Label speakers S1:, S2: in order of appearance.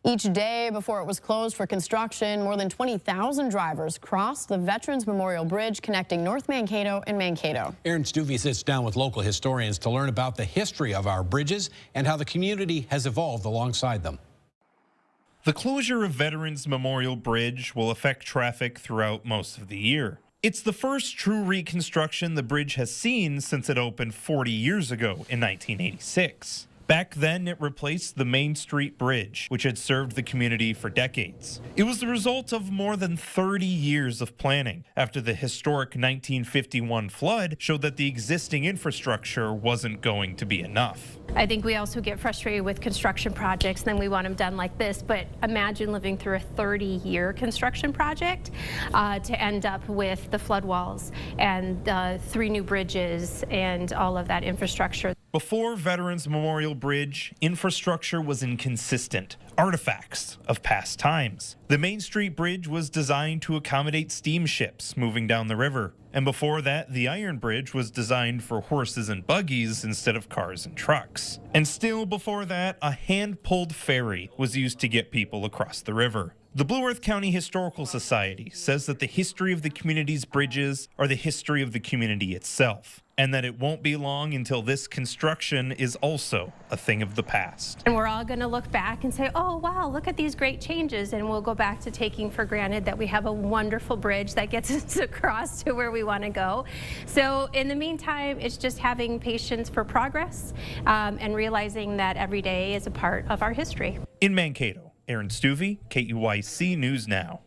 S1: Each day before it was closed for construction, more than 20,000 drivers crossed the Veterans Memorial Bridge connecting North Mankato and Mankato.
S2: Aaron Stuvey sits down with local historians to learn about the history of our bridges and how the community has evolved alongside them.
S3: The closure of Veterans Memorial Bridge will affect traffic throughout most of the year. It's the first true reconstruction the bridge has seen since it opened 40 years ago in 1986. Back then, it replaced the Main Street Bridge, which had served the community for decades. It was the result of more than 30 years of planning after the historic 1951 flood showed that the existing infrastructure wasn't going to be enough.
S4: I think we also get frustrated with construction projects, and then we want them done like this, but imagine living through a 30-year construction project to end up with the flood walls and 3 new bridges and all of that infrastructure.
S3: Before Veterans Memorial Bridge, infrastructure was inconsistent, artifacts of past times. The Main Street Bridge was designed to accommodate steamships moving down the river. And before that, the Iron Bridge was designed for horses and buggies instead of cars and trucks. And still before that, a hand-pulled ferry was used to get people across the river. The Blue Earth County Historical Society says that the history of the community's bridges are the history of the community itself, and that it won't be long until this construction is also a thing of the past.
S4: And we're all going to look back and say, oh, wow, look at these great changes, and we'll go back to taking for granted that we have a wonderful bridge that gets us across to where we want to go. So in the meantime, it's just having patience for progress and realizing that every day is a part of our history.
S3: In Mankato, Aaron Stuvey, KUYC News Now.